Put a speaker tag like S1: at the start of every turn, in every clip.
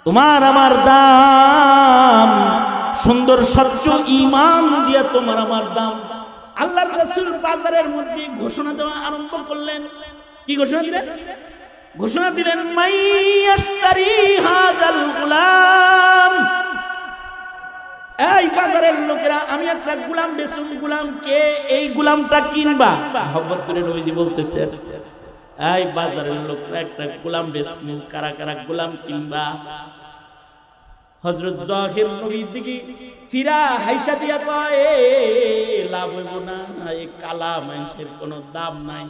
S1: তোমার আমার দাম, সুন্দর স্বচ্ছ ঈমান দিয়া তোমার আমার দাম। আল্লাহর রাসূল বাজারের মধ্যে ঘোষণা দেওয়া আরম্ভ করলেন। কি ঘোষণা দিলেন? ঘোষণা দিলেন, মাই ইয়াশতারি হাযাল গুলাম। এই বাজারের লোকেরা, আমি একটা গোলাম বেচুম, গোলাম কে? এই গোলামটা কিনবা? মহব্বত করে নবীজি বলতেছে, এই বাজারের লোকরা একটা গোলাম বেচমু, কারা কারা গোলাম কিনবা? হযরত যাহির নবীর দিকে ফিরা হাইসা দিয়া কয়, লাভ হইব না, এই কালা মানুষের কোনো দাম নাই।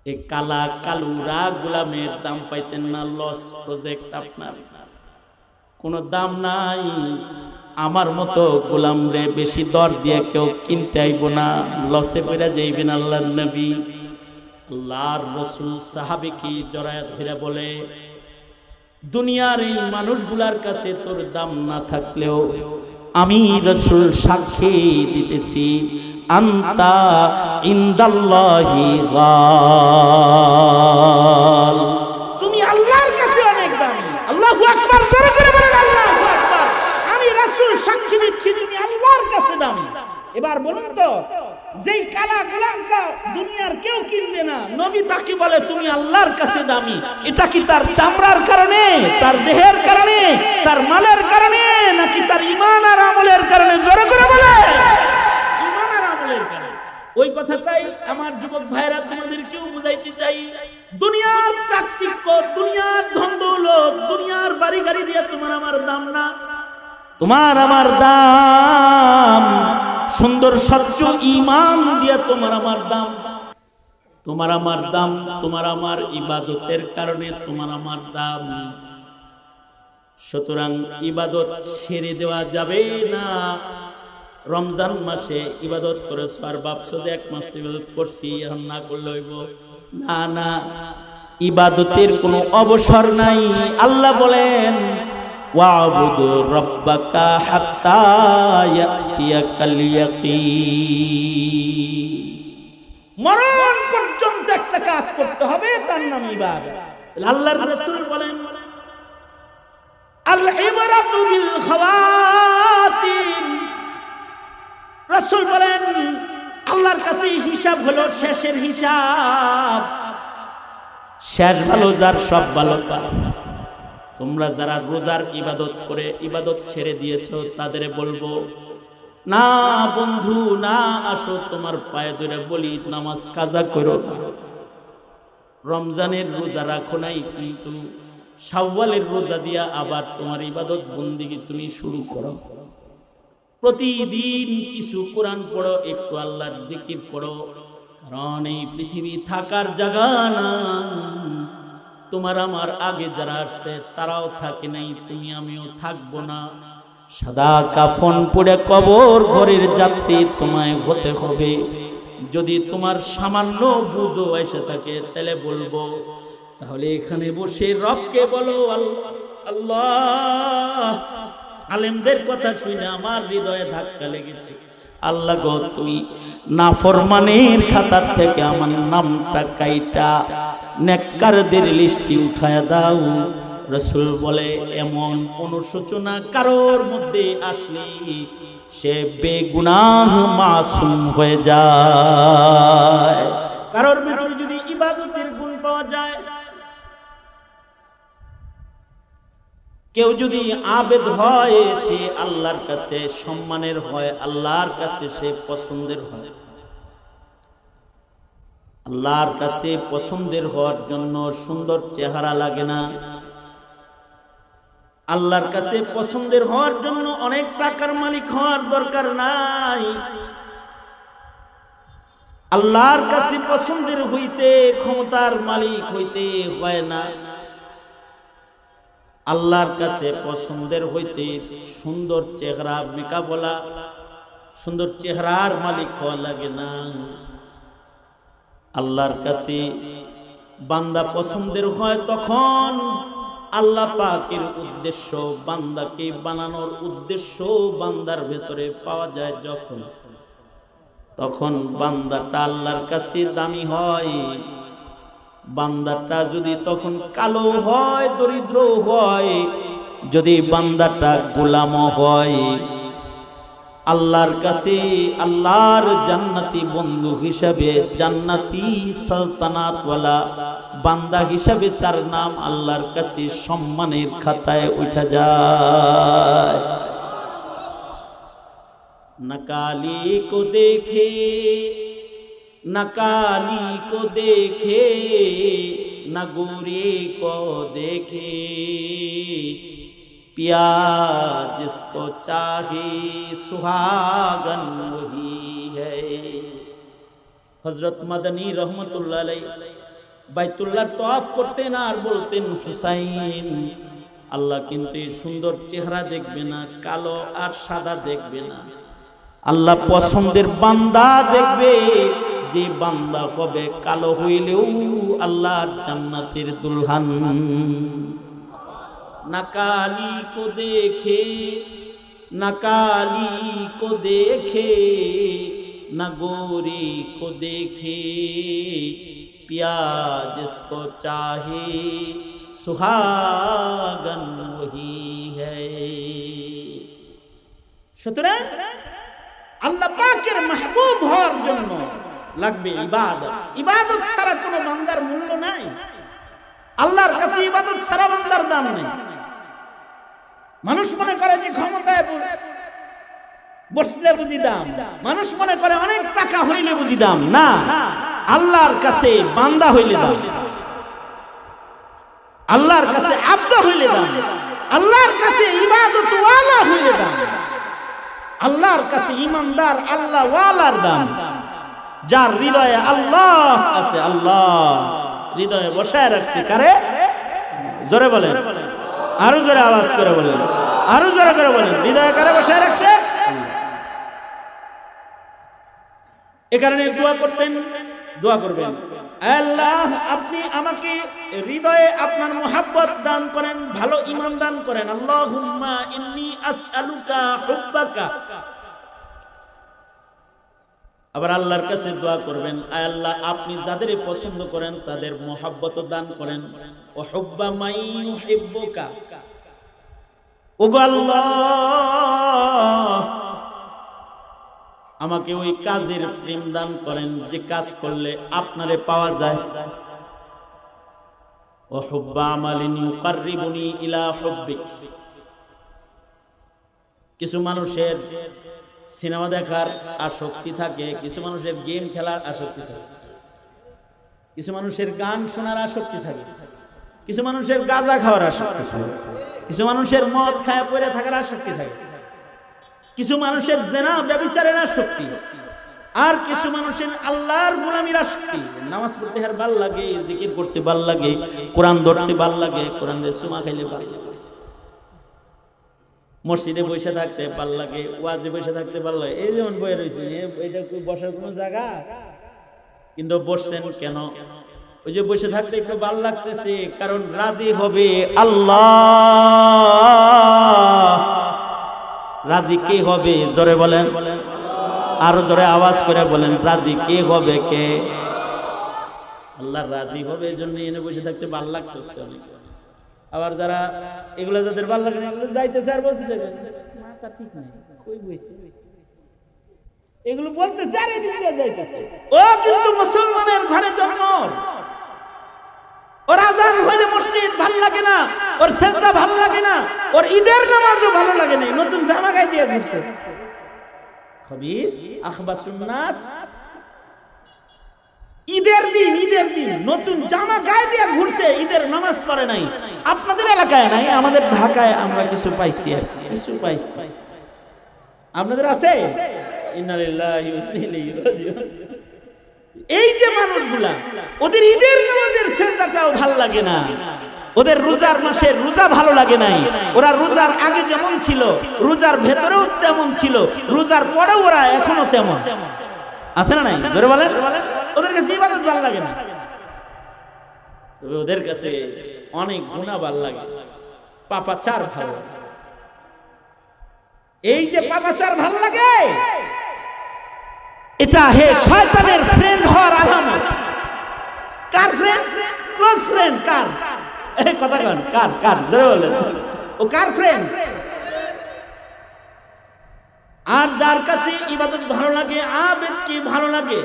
S1: এই কালা কালুরা গোলামের দাম পাইতেন না, লস প্রজেক্ট, আপনার কোনো দাম নাই। আমার মতো গোলাম রে বেশি দর দিয়ে কেউ কিনতে আইব না, লসে পড়ে যাইবেন। আল্লাহর নবী, আল্লাহর রাসূল সাহাবীকে জড়ায় ধরে বলে, দুনিয়ার এই মানুষগুলার কাছে তোর দাম না থাকলেও আমি রাসূল সাক্ষী দিতেছি, আনতা ইনদাল্লাহি গাল, তুমি আল্লাহর কাছে অনেক দামি। আল্লাহু আকবার, জোরে করে বলেন আল্লাহু আকবার। আমি রাসূল সাক্ষী দিচ্ছি তুমি আল্লাহর কাছে দামি। এবার বলুন তো, যেই কালা গোলামটা দুনিয়ার কেউ কিনবে না, নবী তাকে বলে তুমি আল্লাহর কাছে দামি। এটা কি তার চামড়ার কারণে, তার দেহের কারণে, তার মালের কারণে, নাকি তার ঈমান আর আমলের কারণে? জোরে করে বলে, ঈমান আর আমলের কারণে। ওই কথাটাই আমার যুবক ভাইরা তোমাদেরকেও বুঝাইতে চাই। দুনিয়ার চাকচিক্য, দুনিয়ার ধন দৌলত, দুনিয়ার বাড়ি গাড়ি দিয়ে তোমার আমার দাম না। তোমার আমার দাম, সুন্দর স্বচ্ছ ঈমান দিয়া তোমার আমার দাম। তোমার আমার দাম, তোমার আমার ইবাদতের কারণে তোমার আমার দাম। সুতরাং ইবাদত ছেড়ে দেওয়া যাবে না। রমজান মাসে ইবাদত করেছো আর ভাবছো যে এক মাস ইবাদত করছি, এখন না করলে হইব না। না, ইবাদতের কোনো অবসর নাই। আল্লাহ বলেন, ওয়াবুদু রাব্বাকা হাত্তা ইয়াতিয়াকাল ইয়াকিন। মরণ পর্যন্ত একটা কাজ করতে হবে, তার নাম ইবাদত। আল্লাহর রাসূল বলেন, আল ইবরাতু বিল খাওয়াতিম। রাসূল বলেন, আল্লাহর কাছে হিসাব হলো শেষের হিসাব। শেষ ভালো যার, সব ভালো তার। তোমরা যারা রোজার ইবাদত করে ইবাদত ছেড়ে দিয়েছো, তাদের বলবো, না বন্ধু না, আসো তোমার পায়ে ধরে বলি, নামাজ কাজা করো না। রমজানের রোজা রাখো নাই, কিন্তু শাওয়ালের রোজা দিয়া আবার তোমার ইবাদত বন্দেগী তুমি শুরু করো। প্রতিদিন কিছু কোরআন পড়ো, একটু আল্লাহর জিকির করো, কারণ এই পৃথিবী থাকার জায়গা না। তোমার আমার আগে যারা আসছে তারাও থাকে নাই, তুমি আমিও থাকবো না। সাদা কাফন পরে কবর ঘরের যাত্রী তোমায় হতে হবে। যদি তোমার সামান্য বুঝো এসে থাকে, তাহলে বলবো, তাহলে এখানে বসে রবকে বলো, আল্লাহ। আলেমদের কথা শুনে আমার হৃদয়ে ধাক্কা লেগেছে। আল্লাহ গো, তুমি নাফরমানের খাতার থেকে আমার নামটা কাইটা নেককারদের লিস্টে উঠায়া দাও। রাসূল বলে, এমন অনুশোচনা কারোর মধ্যে আসলে সে বেগুনাহ মাসুম হয়ে যায়। কারোর ভিতরে যদি ইবাদতের গুণ পাওয়া যায়, কেউ যদি আবেদ হয়, সে আল্লাহর কাছে সম্মানের হয়, আল্লাহর কাছে সে পছন্দের হয়। আল্লাহর কাছে পছন্দের হওয়ার জন্য সুন্দর চেহারা লাগে না। আল্লাহর কাছে পছন্দের হওয়ার জন্য অনেক টাকার মালিক হওয়ার দরকার নাই। আল্লাহর কাছে পছন্দের হইতে ক্ষমতার মালিক হইতে হয় না। আল্লাহর কাছে পছন্দের হইতে সুন্দর চেহারা, মেকাবলা, সুন্দর চেহারার মালিক হওয়া লাগে না। আল্লাহর কাছে বান্দা পছন্দের হয় তখন আল্লাহ পাকের উদ্দেশ্য, বান্দাকে বানানোর উদ্দেশ্য বান্দার ভেতরে পাওয়া যায় যখন, তখন বান্দাটা আল্লাহর কাছে দামি হয়। বান্দাটা যদি তখন কালো হয়, দরিদ্র হয়, যদি বান্দাটা গোলাম হয়, আল্লাহর কাছে আল্লাহর জান্নাতি বন্ধু হিসাবে, জান্নাতি সালতানাতওয়ালা বান্দা হিসাবে তার নাম আল্লাহর কাছে সম্মানের খাতায় উঠা যায়। না কালি কো দেখে, না কালি को देखे, न गोरे को देखे, पिया जिसको चाहे सुहागन वही है। हजरत मदनी रहमतुल्लाह अलैह বাইতুল্লাহ তওয়াফ করতেন আর বলতেন, হুসাইন, আল্লাহ কিন্তু সুন্দর চেহারা দেখবে না, কালো আর সাদা দেখবে না, আল্লাহ পছন্দের বান্দা দেখবে, যে বান্দা হবে কালো হইলেও আল্লাহর জান্নাতের দুলহান। না কালি কো দেখে, না কালি কো দেখে, না গোরি কো দেখে, পিয়া जिसको चाहे सुहागन वही है। সুতরাং আল্লাহ পাকের মাহবুব হওয়ার জন্য লাগবে ইবাদত। ইবাদত ছাড়া কোনো বান্দার মূল্য নাই। আল্লাহর কাছে ইবাদত ছাড়া বান্দার দাম নেই। মানুষ মনে করে যে ক্ষমতায় বসলে বুঝি দাম, মানুষ মনে করে অনেক টাকা হইলে বুঝি দাম। না, আল্লাহর কাছে বান্দা হইলে দাম, আল্লাহর কাছে আব্দ হইলে দাম, আল্লাহর কাছে ইবাদত ওয়ালা হইলে দাম, আল্লাহর কাছে ইমানদার আল্লাহ ওয়ালার দাম। যার হৃদয়ে আল্লাহ আছে, আল্লাহ হৃদয়ে বসায় রাখছে কারে? জোরে বলেন, আরো জোরে আওয়াজ করে বলেন, আরো জোরে করে বলেন, হৃদয়ে কারে বসায় রাখছে? এ কারণে দোয়া করতেন, দোয়া করবেন, আল্লাহ আপনি আমাকে হৃদয়ে আপনার মুহাব্বত দান করেন, ভালো ঈমান দান করেন। আল্লাহুম্মা ইন্নী আসআলুকা হুব্বাকা। আবার আল্লাহর কাছে দোয়া করবেন, আয় আল্লাহ আপনি যাদের পছন্দ করেন তাদের মুহাব্বত দান করেন। ও হুব্বা মাই ইউহিব্বুকা। ওগো আল্লাহ আমাকে ওই কাজের প্রেম দান করেন যে কাজ করলে আপনারে পাওয়া যায়। ও হুব্বা আমালিন ইউকাররিবুনি ইলা হুব্বিক। কিছু মানুষের সিনেমা দেখার আসক্তি থাকে, কিছু মানুষের গেম খেলার আসক্তি থাকে, কিছু মানুষের গান শোনার আসক্তি থাকে, কিছু মানুষের গাঁজা খাওয়ার আসক্তি থাকে, কিছু মানুষের মদ খায় পড়ে থাকার আসক্তি থাকে, কিছু মানুষের জেনা ব্যভিচারের আসক্তি, আর কিছু মানুষের আল্লাহর গোলামির আসক্তি। নামাজ পড়তে আর ভাল লাগে, জিকির করতে ভাল লাগে, কোরআন ধরতে ভাল লাগে, কোরআনের সুমা খাইলে ভাল লাগে, মসজিদে বসে থাকতে ভাল লাগে, ওয়াজে বসে থাকতে ভাল লাগে। এই যেমন বয়ে রয়েছে, এটা বসার কোনো জায়গা? কিন্তু বসছেন কেন? ওই যে বসে থাকতে একটু ভাল লাগতেছে, কারণ রাজি হবে আল্লাহ। রাজি কে হবে? জোরে বলেন, আরো জোরে আওয়াজ করে বলেন, রাজি কে হবে? কে? আল্লাহ রাজি হবে। এই জন্য এনে বসে থাকতে ভাল লাগতেছে অনেক। আবার যারা এগুলা যাদের ভাল লাগে না, এগুলো যাইতেছে আর বলতেছে মাথা ঠিক নাই, কই বইছে এগুলো বলতেছে আর এদিক দিয়ে যাইতেছে। ও কিন্তু মুসলমানের ঘরে জন্ম, ওর আজান হইলে মসজিদ ভাল লাগে না, ওর সেজদা ভাল লাগে না, ওর ঈদের নামাজও ভালো লাগে না, নতুন জামা গায়ে দিয়ে ঘুরছে। খবিস আখবাসুন নাস। ঈদের দিন, ঈদের দিন নতুন জামা গায়ে দিয়ে ঘুরছে, ঈদের নামাজ পড়ে নাই। আপনাদের এলাকায় নাই, আমাদের ঢাকায় আমরা কিছু পাইছি, আর কিছু পাইছি। আপনাদের আছে? ইন্না লিল্লাহি ওয়া ইন্না ইলাইহি রাজিউন। এই যে মানুষগুলা, ওদের ঈদের নামাজের সেজদাটাও ভালো লাগে না, ওদের রোজার মাসের রোজা ভালো লাগে নাই। ওরা রোজার আগে যেমন ছিল, রোজার ভেতরেও তেমন ছিল, রোজার পরেও ওরা এখনো তেমন আছে না নাই? জোরে বলেন। ওদের কাছে ইবাদত ভালো লাগে না, তবে ওদের কাছে অনেক গুনাহ ভালো লাগে, পাপাচার ভালো লাগে। এই যে পাপাচার ভালো লাগে, এটা হে শয়তানের ফ্রেন্ড হওয়ার আলামত। কার ফ্রেন্ড? এই কথা কন, কার কার জোরে বলেন, ও কার ফ্রেন্ড? আর যার কাছে ইবাদত ভালো লাগে, আবেদ কি ভালো লাগে,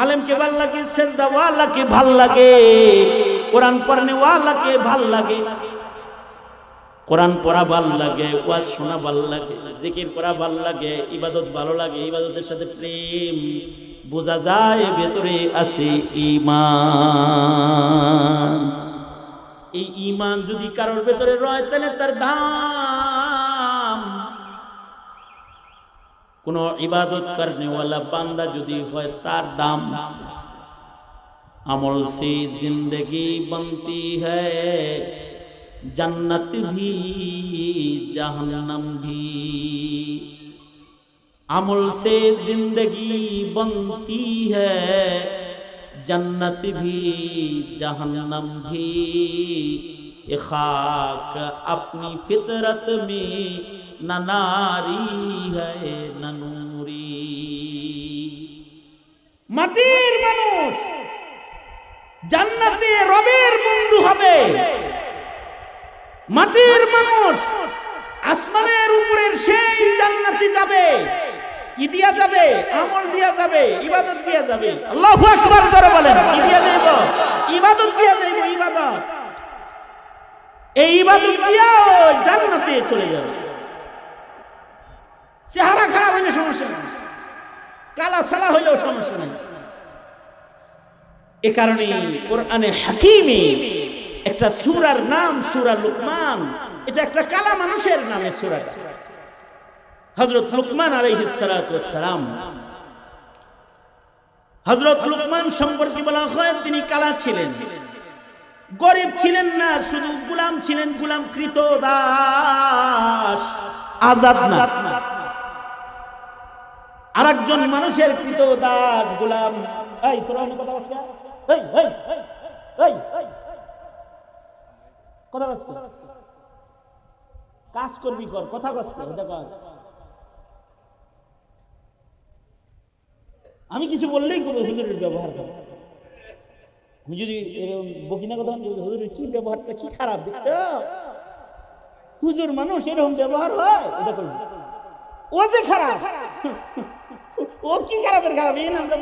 S1: আলেমকে ভাল লাগে, সেজদা ওয়ালাকে ভাল লাগে, কোরআন পড়নে ওয়ালাকে ভাল লাগে, কোরআন পড়া ভাল লাগে, ওয়াজ শোনা ভাল লাগে, জিকির করা ভাল লাগে, ইবাদত ভালো লাগে, ইবাদতের সাথে প্রেম, বোঝা যায় ভেতরে আছে ঈমান। এই ঈমান যদি কারোর ভেতরে রয় তাহলে তার দাম। কোন ইবাদত করনে ওয়ালা বান্দা যদি হয় তার দাম। अमल से जिंदगी बनती है, जन्नत भी जहन्नम भी। अमल से जिंदगी बनती है, जन्नत भी जहन्नम भी। ये खाक अपनी फितरत में न नारी है न नूरी। মাটির মানুষ জান্নাতে রবের বন্ধু হবে, মাটির মানুষ আসমানের উপরের সেই জান্নাতে যাবে। কি দিয়া যাবে? আমল দিয়া যাবে, ইবাদত দিয়া যাবে। আল্লাহু আকবার জোরে বলেন। কি দিয়া যাইব? ইবাদত দিয়া যাইব, ইবাদত। এই ইবাদত দিয়া জান্নাতে চলে যাবে। চেহারা খারাপ হইলে সমস্যা নেই, কালা ছালা হইলেও সমস্যা নাই। এ কারণে কোরআনে হাকিমে একটা সূরার নাম সূরা লুকমান। এটা একটা কালা মানুষের নামে সূরাটা। হযরত লুকমান আলাইহিস সালাতু ওয়াস সালাম, হযরত লুকমান সম্পর্কে বলা হয় তিনি কালা ছিলেন, গরিব ছিলেন না, শুধু গোলাম ছিলেন, গোলামকৃত দাস, আজাদ না। আরেকজন মানুষের কৃত দাস, গোলাম। এই তোরা অনেক কথা বলছিস, এই এই এই এই কথা বলছিস, কাজ করবি কর, কথা বলছিস, দেখো আমি কিছু বললেই করবো হুজুরের ব্যবহার করে। আমি যদি বকিনা কথা হুজুরের কি ব্যবহারটা কি খারাপ দেখছ, হুজুর মানুষ এরকম ব্যবহার হয়, এটা করবি। ও যে খারাপ, ও কি খারাপের খারাপ, এই নামটা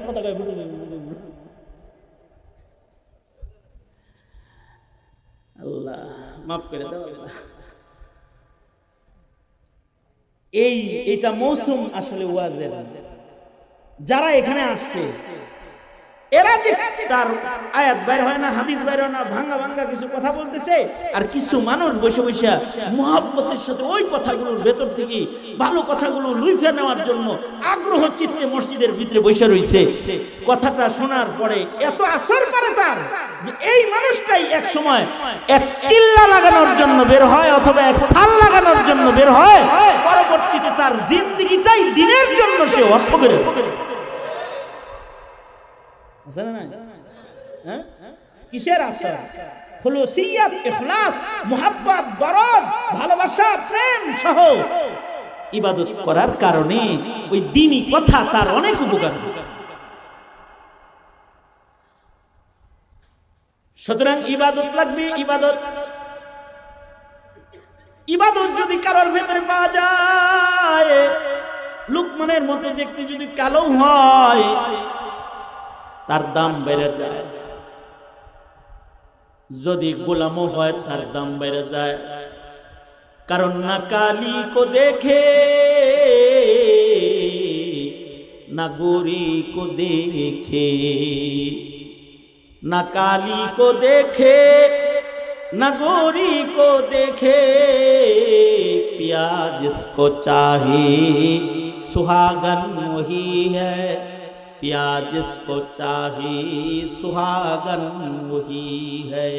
S1: কথা কয়। আল্লাহ মাফ করে দাও। এইটা মৌসুম আসলে ওয়াজের। যারা এখানে আসছে এরা যে তার আয়াত বাইর হয় না, হাদিস বাইর হয় না, ভাঙ্গা ভাঙ্গা কিছু কথা বলতেছে, আর কিছু মানুষ বসে বসে মুহাব্বতের সাথে ওই কথাগুলোর ভেতর থেকে ভালো কথাগুলো লুইফে নেওয়ার জন্য আগ্রহ চিত্তে মসজিদের ভিতরে বসে রয়েছে। কথাটা শোনার পরে এত আসর করে তার যে এই মানুষটাই এক সময় এক চিল্লা লাগানোর জন্য বের হয় অথবা এক সাল লাগানোর জন্য বের হয়, পরবর্তীতে তার জিন্দেগিটাই দিনের জন্য সে ওয়াকফ করে। কিসের আসর? খুলুসিয়াত, ইখলাস, মুহাব্বত, দরদ, ভালোবাসা, প্রেম সহ ইবাদত করার কারণে ওই দ্বীনি কথা তার অনেক উপকার হয়েছে। সুতরাং ইবাদত লাগবে, ইবাদত। ইবাদত যদি কারোর ভেতরে পাওয়া যায়, লুকমানের মতো দেখতে যদি কালো হয় তার দাম বেড়ে যায়, যদি গোলামও হয় তার দাম বেড়ে যায়। কারণ না কালি কো দেখে না গোরি কো দেখে, না কালি কো দেখে না गोरी को देखे, प्यार जिसको चाहे सुहागन वही है, प्यार जिसको चाहे सुहागन वही है।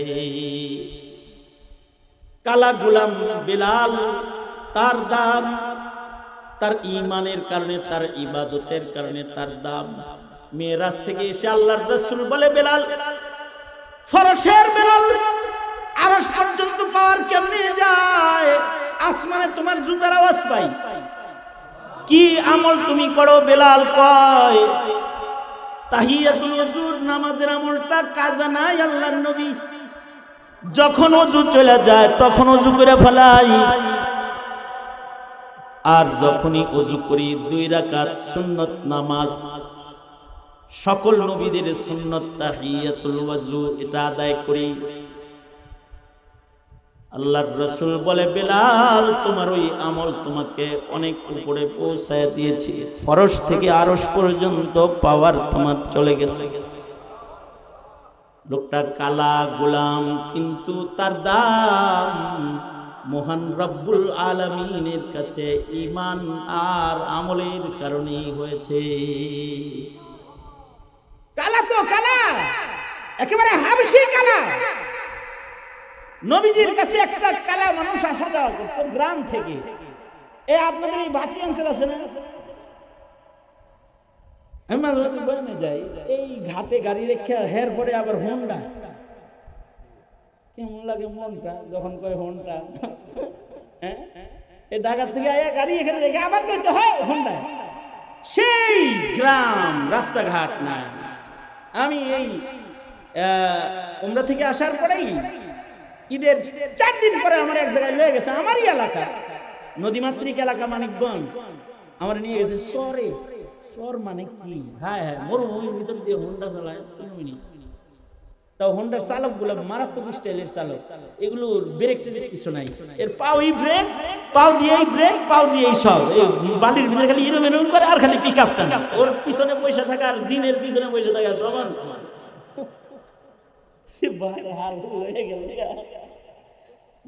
S1: काला गुलाम बिलाल तार दाम, तार ईमानेर कारणे, तार इबादतेर कारणे तार दाम। मेराज থেকে এসে আল্লাহর রাসূল বলে, বেলাল ফরশের বেলাল আরশ পর্যন্ত পাওয়ার কেমনে যায়? আসমানে তোমার জুতার আওয়াজ পাই। কি আমল তুমি করো? বেলাল কয় তাহিয়াতুল ওযুর নামাজের আমলটা কাজা নাই আল্লাহর নবী। যখন ওযু চলে যায় তখন ওযু করে ফেলাই, আর যখনই ওযু করি 2 রাকাত সুন্নত নামাজ, সকল নবীদের সুন্নত তাহিয়াতুল ওযু এটা আদায় করি। আল্লাহর রাসূল বলে, বেলাল তোমার ওই আমল তোমাকে অনেক উপরে পৌঁছায় দিয়েছি, ফরশ থেকে আরশ পর্যন্ত পাওয়ার তোমার চলে গেছে। লোকটা কালা গোলাম, কিন্তু তার দাম মহান রব্বুল আলামিনের কাছে ঈমান আর আমলের কারণেই হয়েছে। কালা তো কালা, একেবারে হাবশী কালা। নবীজির কাছে একটা কালা মানুষ আসা যাওয়া করতো গ্রাম থেকে। আপনাদের এই বাটি অঞ্চল আছে না, আমি মাঝে মাঝে বলে যাই, এই ঘাটে গাড়ি রেখে হের পরে আবার হোন্ডা, কেমন লাগে মনটা যখন কয় হোন্ডা। এই ঢাকা থেকে আয়া গাড়ি এখানে রেখে আবার যেতে হয় হোন্ডা। সেই গ্রাম, রাস্তাঘাট না। আমি এই উমরা থেকে আসার পরেই ঈদের 4 দিন পরে আমার এক জায়গায় লয়ে গেছে, আমারই এলাকা, নদীমাতৃক এলাকা মানিকগঞ্জ। আমার নিয়ে গেছে সরে। সর মানে কি? হ্যাঁ হ্যাঁ, মরুভূমির ভিতর দিয়ে হোন্ডা চালায় তাও হোন্ডার চালক গুলো মারাত্মক স্টাইলের চালক, এগুলোর ব্রেক টেক কিছু নাই, এর পাওই ব্রেক, পাও দিয়েই ব্রেক, পাও দিয়েই সব। বালির ভিতরে খালি এরম এরম করে আর খালি পিক আপ টানে, ওর পিছনে পয়সা থাকা আর জিনের পিছনে পয়সা থাকা সমান।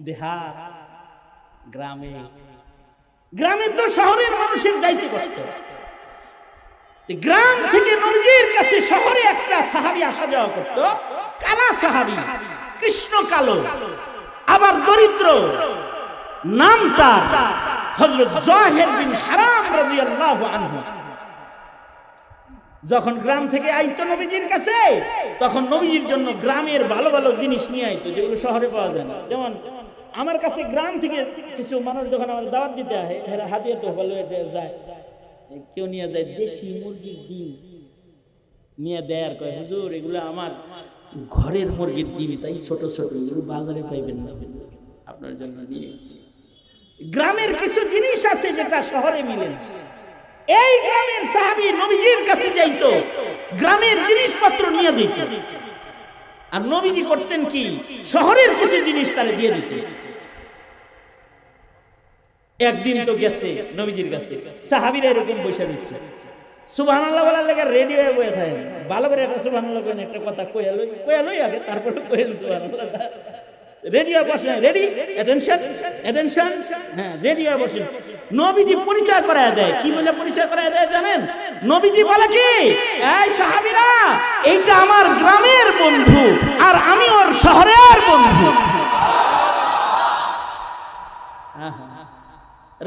S1: দেহাত গ্রামে, গ্রামে তো শহরের মানুষের যাইতে কষ্ট। গ্রাম থেকে নবীজির কাছে শহরে একটা সাহাবী আসা যাওয়া করত, কালা সাহাবী, কৃষ্ণ কালো, আবার দরিদ্র। নাম তার হযরত যাহির বিন হারাম রাদিয়াল্লাহু আনহু। যখন গ্রাম থেকে আইতো নবীজির কাছে, তখন নবীজির জন্য গ্রামের ভালো ভালো জিনিস নিয়ে আইতো, যেগুলো শহরে পাওয়া যায় না। যেমন আমার কাছে গ্রাম থেকে কিছু মানুষ যখন আমার দাওয়াত দিতে আসে, এরা হাদিয়া তো ভালো যায়, কেউ নিয়ে যায় দেশি মুরগির ডিম নিয়ে দেয়, আর কয় হুজুর এগুলো আমার ঘরের মুরগির ডিম, তাই ছোট ছোট, এগুলো বাজারে পাইবেন না, আপনার জন্য নিয়ে এসেছি। গ্রামের কিছু জিনিস আছে যেটা শহরে মিলে না। এই গ্রামের সাহাবী নবীজির কাছে যাইতো, গ্রামের জিনিসপত্র নিয়ে যেত, আর নবীজি করতেন কি, শহরের কিছু জিনিস তারে দিয়ে দিত। একদিন তো গেছে নবীজির কাছে, সাহাবীরা এরকম বসে রয়েছে, সুবহানাল্লাহ বলার লেগে রেডি হয়ে বসে থাকে। ভালো করে একটা সুবহানাল্লাহ কইন, একটা কথা কইয়া লই আগে, তারপরে কইন সুবহানাল্লাহ। রেডি হয়ে বসেন, রেডি, অ্যাটেনশন অ্যাটেনশন, হ্যাঁ রেডি হয়ে বসেন। নবীজি পরিচয় করায় দেয়, কি বলে পরিচয় করায় দেয় জানেন? নবীজি বলে কি, এই সাহাবীরা, এইটা আমার গ্রামের বন্ধু আর আমি ওর শহরের বন্ধু।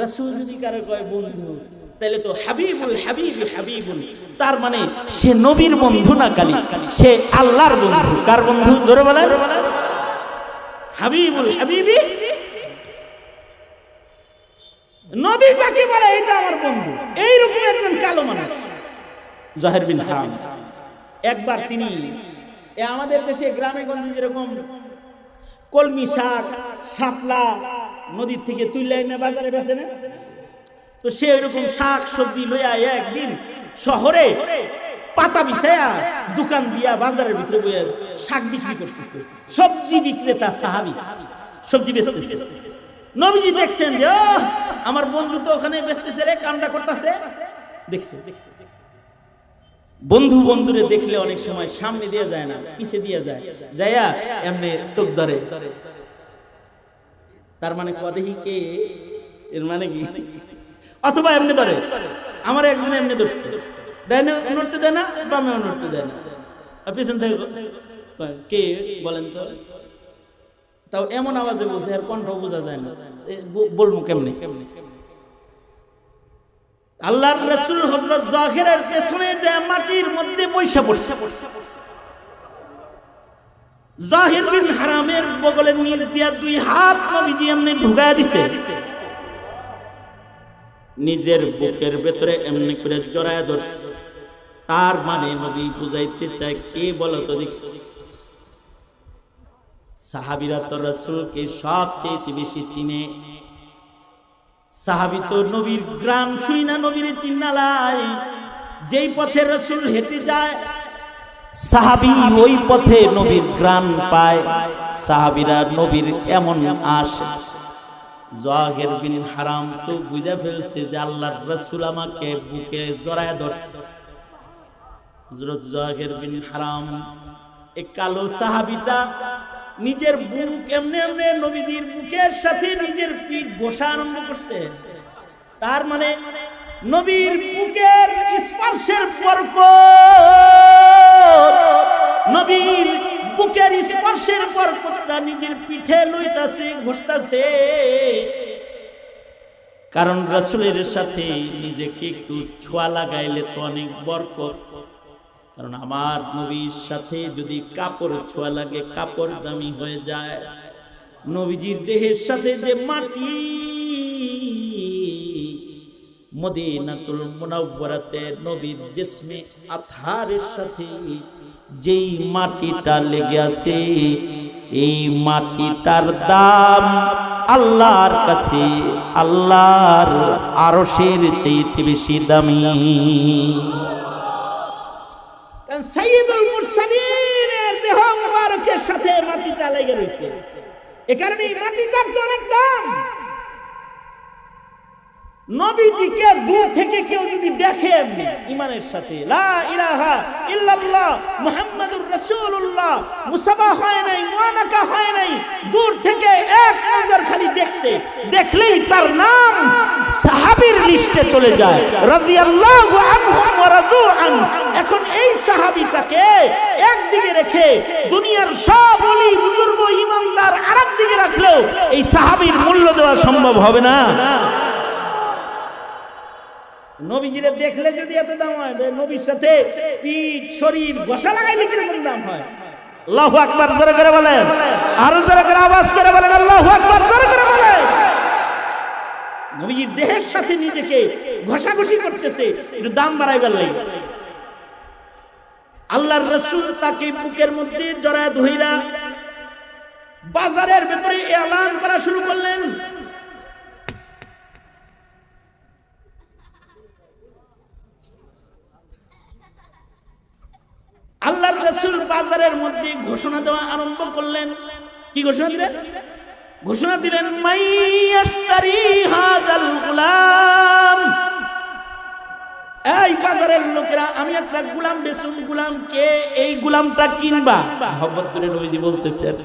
S1: রাসূল যদি কারো কয় বন্ধু, তাহলে তো হাবিবুল হাবিবি হাবিবুল, তার মানে সে নবীর বন্ধু না, কালি সে আল্লাহর বন্ধু। কার বন্ধু? জোরে বলে, হাবিবুল হাবিবি। নবী যাকে বলে এটা আমার বন্ধু। এইরকম একজন কালো মানুষ যাহির বিন হারাম। একবার তিনি আমাদের দেশে গ্রামে গঞ্জে যেরকম কলমি শাক, শাপলা নদীর থেকে তুলে এনে বাজারে বেচে না, তো সে ওইরকম শাক সবজি লইয়া একদিন শহরে পাতা বিছায়া দোকান দিয়া বাজারের ভিতরে বইয়া শাক বিক্রি করতেছে। সবজি বিক্রেতা সাহাবী সবজি বেচতেছে। নবীজি দেখছেন যে আমার বন্ধু তো ওখানে বেচতেছে রে, কামটা করতেছে। দেখছে বন্ধু বন্ধুরে দেখলে অনেক সময় সামনে দিয়ে যায় না, পিছে দিয়ে যায়, যাইয়া এমনি চোখ ধরে, তার মানে কদেহি কে, এর মানে কি, অথবা এমনি ধরে। আমার একজন এমনি ধরছে, ডাইনে নড়তে দেয় না, বামেও নড়তে দেয় না, পিছন থেকে কে বলেন তো, তাও এমন আওয়াজে বলছে, আর কণ্ঠ বোঝা যায় না, বলবো কেমনে। আল্লাহর রাসূল হযরত যাহিরের পেছনে যে মাটির মধ্যে বৈশা পড়ছে, যাহির বিন হারামের বগলের নিচ দিয়া 2 হাত নবীজি এমনি ঢুকায়া দিছে, নিজের বুকের ভেতরে এমনি করে জড়ায়া ধরছে। তার মানে নবী বুঝাইতে চায়, কে বলো তো দেখি, সাহাবীরা তো রাসূলকে সবচেয়ে বেশি চিনে। সাহাবী তো নবীর গ্রাম শুইনা নবীরে চিন্নালাই। যেই পথে রাসূল হেঁটে যায় সাহাবী ওই পথে নবীর গ্রাম পায়। সাহাবীরা নবীর এমন আশা। যাহির বিন হারাম তো বুঝে ফেলছে যে আল্লাহর রাসূল আমাকে বুকে জড়ায় ধরছে। হযরত যাহির বিন হারাম এই কালো সাহাবীটা নিজের বুক এমনি এমনি নবীজির বুকের সাথে নিজের পিঠ ঘষা আরম্ভ করছে। তার মানে নবীর বুকের স্পর্শের বরকত, নবীর বুকের স্পর্শের বরকতটা নিজের পিঠে লইতাছে, ঘষতাছে। কারণ রাসূলের সাথে নিজেকে একটু ছোঁয়া লাগাইলে তো অনেক বরকত। কারণ আমার নবীর সাথে যদি কাপড় ছোঁয়া লাগে কাপড় দামি হয়ে যায়। নবীজির দেহের সাথে যে মাটি মদিনাতুল মুনাওয়ারাতে নবীর জিসমে আতহারের সাথে যেই মাটিটা লেগে আছে এই মাটিটার দাম আল্লাহর কাছে আল্লাহর আরশের চাইতে বেশি দামি। সাইয়্যিদুল মুরসালিনের দেহ মুবারকের সাথে মাটিটা লেগে রয়েছে। এ কারণে এই মাটিটার তো অনেক দাম। নবীজিকে দূর থেকে কেউ যদি দেখে ঈমানের সাথে লা ইলাহা ইল্লাল্লাহ মুহাম্মাদুর রাসূলুল্লাহ মুসাফা হয় নাই, মুআনাকা হয় নাই, দূর থেকে এক নজর খালি দেখছে, দেখলেই তার নাম সাহাবীর লিস্টে চলে যায়। রাদিয়াল্লাহু আনহুম ওয়া রাযু আন। এখন এই সাহাবীটাকে একদিকে রেখে দুনিয়ার সব ওলি বুজুর্গ ইমানদার আরেকদিকে রাখলেও এই সাহাবীর মূল্য দেওয়া সম্ভব হবে না। নবীজিরে দেখলে যদি এত দাম হয়, নবীর সাথে পিঠ শরীর ঘষা লাগাইলে কিরকম দাম হয়? আল্লাহু আকবার জোরে করে বলেন, আরো জোরে করে আওয়াজ করে বলেন আল্লাহু আকবার জোরে করে বলেন। নবীজির দেহের সাথে নিজেকে ঘষাঘষি করতেছে একটু দাম বাড়াইবার লাগি। আল্লাহর রাসূল তাকে বুকের মধ্যে জড়ায় ধইরা বাজারের ভিতরে এলান করা শুরু করলেন, আল্লাহর রাসূল বাজারের মধ্যে ঘোষণা দেওয়া আরম্ভ করলেন। কি ঘোষণা দিলেন? ঘোষণা দিলেন মাইয়াশতারি হাযাল গোলাম। এই বাজারের লোকেরা আমি একটা গোলাম বেচুম, গোলামকে এই গোলামটা কিনবা। মহব্বত করে নবীজি বলতেছেন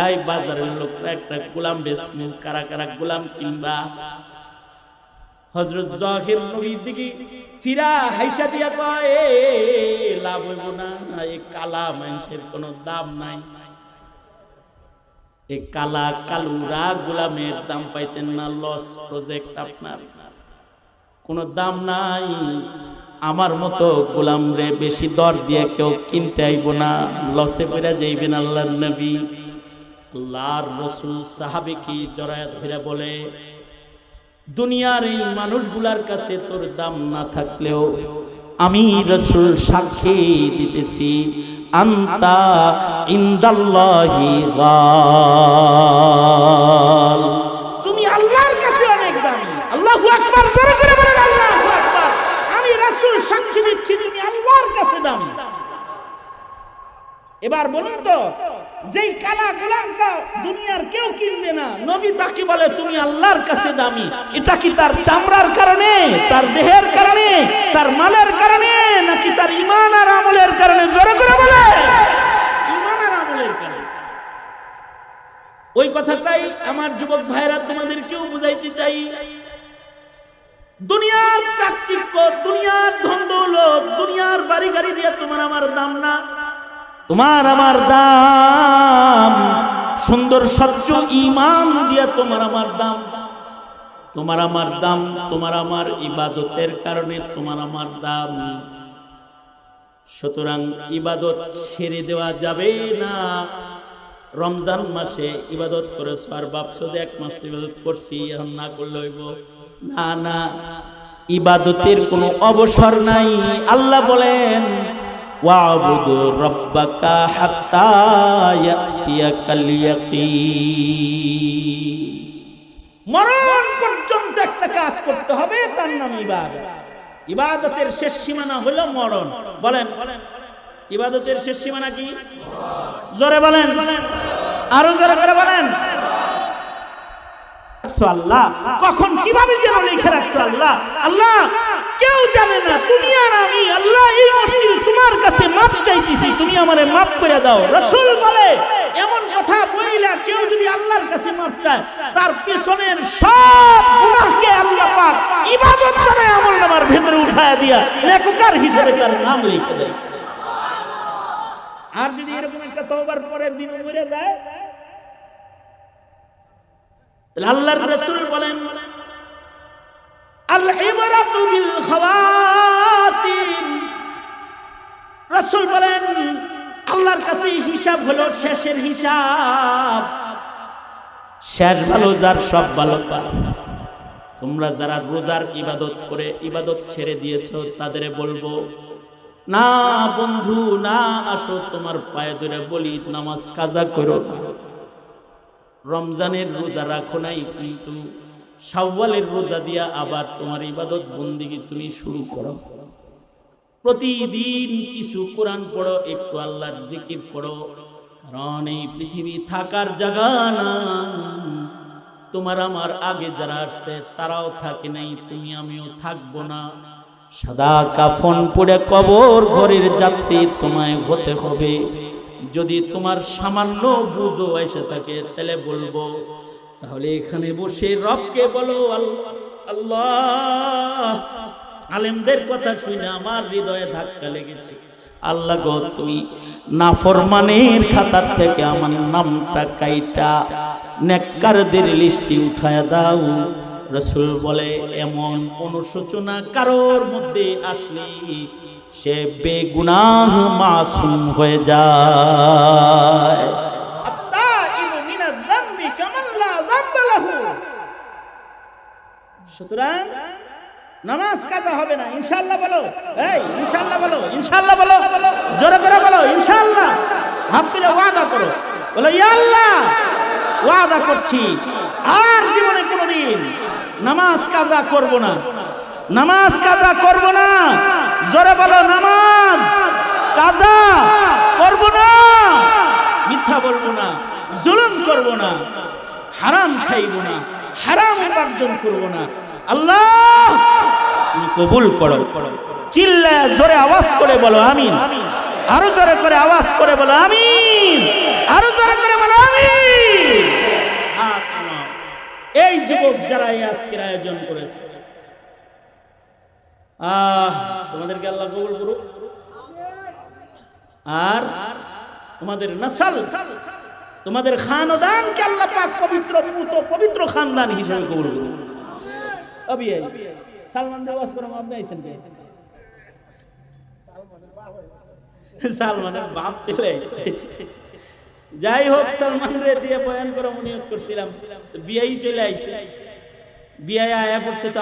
S1: এই বাজারের লোকরা একটা গোলাম বেচমু, কারা কারা গোলাম কিনবা? হযরত যাহির নবীর দিকে ফিরা হাইসা দিয়া কয় লাভ হইব না, এই কালা মানুষের কোনো দাম নাই। এই কালা কালুরা গোলামের দাম পাইতেন না, লস প্রজেক্ট, আপনার কোনো দাম নাই। আমার মতো গোলাম রে বেশি দর দিয়ে কেউ কিনতে আইব না, লসে পড়ে যাইবেন। আল্লাহর নবী আল্লাহর রাসূল সাহাবীকে জড়ায় ধরে বলে দুনিয়ার এই মানুষগুলার কাছে তোর দাম না থাকলেও আমি রাসূল সাক্ষী দিতেছি আনতা ইনদাল্লাহি গাল, তুমি আল্লাহর কাছে অনেক দামি। আল্লাহু আকবার জোরে করে বলেন আল্লাহু আকবার। আমি রাসূল সাক্ষী দিচ্ছি তুমি আল্লাহর কাছে দামি। এবার বলুন তো যেই কালা গোলামটা দুনিয়ার কেউ কিনবে না, নবী তাকে বলে তুমি আল্লাহর কাছে দামি। এটা কি তার চামড়ার কারণে, তার দেহের কারণে, তার মালের কারণে, নাকি তার ঈমান আর আমলের কারণে? জোরে করে বলে ঈমান আর আমলের কারণে। ওই কথাটাই আমার যুবক ভাইরা তোমাদেরকেও বুঝাইতে চাই। দুনিয়ার চাকচিক্য, দুনিয়ার ধন দৌলত, দুনিয়ার বাড়ি গাড়ি দিয়ে তোমার আমার দাম না। তোমার আমার দাম সুন্দর স্বচ্ছ ঈমান দিয়া তোমার আমার দাম। তোমার আমার দাম তোমার আমার ইবাদতের কারণে তোমার আমার দাম। সুতরাং ইবাদত ছেড়ে দেওয়া যাবে না। রমজান মাসে ইবাদত করেছ আর ভাবছো যে এক মাস ইবাদত করছি এখন না করলে হইব না, না, ইবাদতের কোনো অবসর নাই। আল্লাহ বলেন ওয়াবুদ রাব্বাকা হাত্তা ইয়াতিয়াকাল ইয়াকিন। মরণ পর্যন্ত একটা কাজ করতে হবে, তার নাম ইবাদত। ইবাদতের শেষ সীমানা হলো মরণ। বলেন ইবাদতের শেষ সীমানা কি? জোরে বলেন, আরো জোরে করে বলেন। আল্লাহ কখন কিভাবে যেন লিখে রাখছো আল্লাহ, আল্লাহ কেউ জানে না, তুমি আর আমি। আল্লাহ এই মসজিদে তোমার কাছে মাফ চাইতেছি, তুমি আমারে মাফ করে দাও। রাসূল বলে এমন কথা বইলা কেউ যদি আল্লাহর কাছে মাফ চায়, তার পিছনের সব গুনাহকে আল্লাহ পাক ইবাদত করে আমলনামার ভেতরে উঠায়া দিয়া নেককার হিসেবে তার নাম লিখে দেয়। আর যদি এরকম একটা তওবার পরের দিন মরে যায়, আল্লাহর রাসূল বলেন আল ইবরাতু বিল খাওয়াতিম। রাসূল বলেন আল্লাহর কাছে হিসাব হলো শেষের হিসাব। শেষ ভালো যার সব ভালো তার। তোমরা যারা রোজার ইবাদত করে ইবাদত ছেড়ে দিয়েছো, তাদের বলবো না বন্ধু না, আসো তোমার পায়ে ধরে বলি নামাজ কাজা করো না। রমজানের রোজা রাখো নাই, কিন্তু শাওয়ালের রোজা দিয়া আবার তোমার ইবাদত বন্দেগী তুমি শুরু করো। প্রতিদিন কিছু কোরআন পড়ো, একটু আল্লাহর জিকির করো, কারণ এই পৃথিবী থাকার জায়গা না। তোমার আমার আগে যারা আসছে তারাও থাকে নাই, তুমি আমিও থাকবো না। সাদা কাফন পরে কবর ঘরের যাত্রী তোমায় হতে হবে। যদি তোমার সামান্য বুঝো এসে থাকে, তাহলে বলবো, তাহলে এখানে বসে রবকে বলো আল্লাহ। আলেমদের কথা শুনে আমার হৃদয়ে ধাক্কা লেগেছে। আল্লাহ গো, তুমি নাফরমানের খাতা থেকে আমার নামটা কাইটা নেককারদের লিস্টে উঠায়া দাও। রাসূল বলে এমন অনুশোচনা কারোর মধ্যে আসলে সে বেগুনাহ মাসুম হয়ে যায়। আত্তাইবু মিনাজ যামবি কামান লা যামবা লাহু। সুতরাং নামাজ কাজা হবে না, ইনশাআল্লাহ বলো। এই ইনশাআল্লাহ বলো, ইনশাআল্লাহ বলো, জোরে করে বলো ইনশাআল্লাহ। হাত তুলে ওয়াদা করো, বলো ইয়া আল্লাহ ওয়াদা করছি আর জীবনে কোনোদিন নামাজ কাজা করব না, নামাজ কাজা করব না। জোরে বলো নামাজ কাজা করব না, মিথ্যা বলবো না, জুলুম করব না, হারাম খাইব না, হারাম উপার্জন করব না। আল্লাহ তুমি কবুল করো। চিল্লায় জোরে আওয়াজ করে বলো আমিন। আরো জোরে করে আওয়াজ করে বলো আমিন। আরো জোরে করে বলো আমিন। এই যুবক যারা এই আজকের আয়োজন করেছে, তোমাদেরকে আল্লাহ কবুল করুক। আর তোমাদের নসল, তোমাদের খানদানকে আল্লাহ পাক পবিত্র পুত পবিত্র খানদান হিসেবে কবুল করুক। अभी है सलमान के आवाज करो आपने ऐसे के সালমানের বাপ চলে আইছে। যাই হোক সালমান রে দিয়ে বয়ান করে নিয়ত করছিলাম, বিয়াই চলে আইছে। বিয়ায় আয়া পড়ছে তো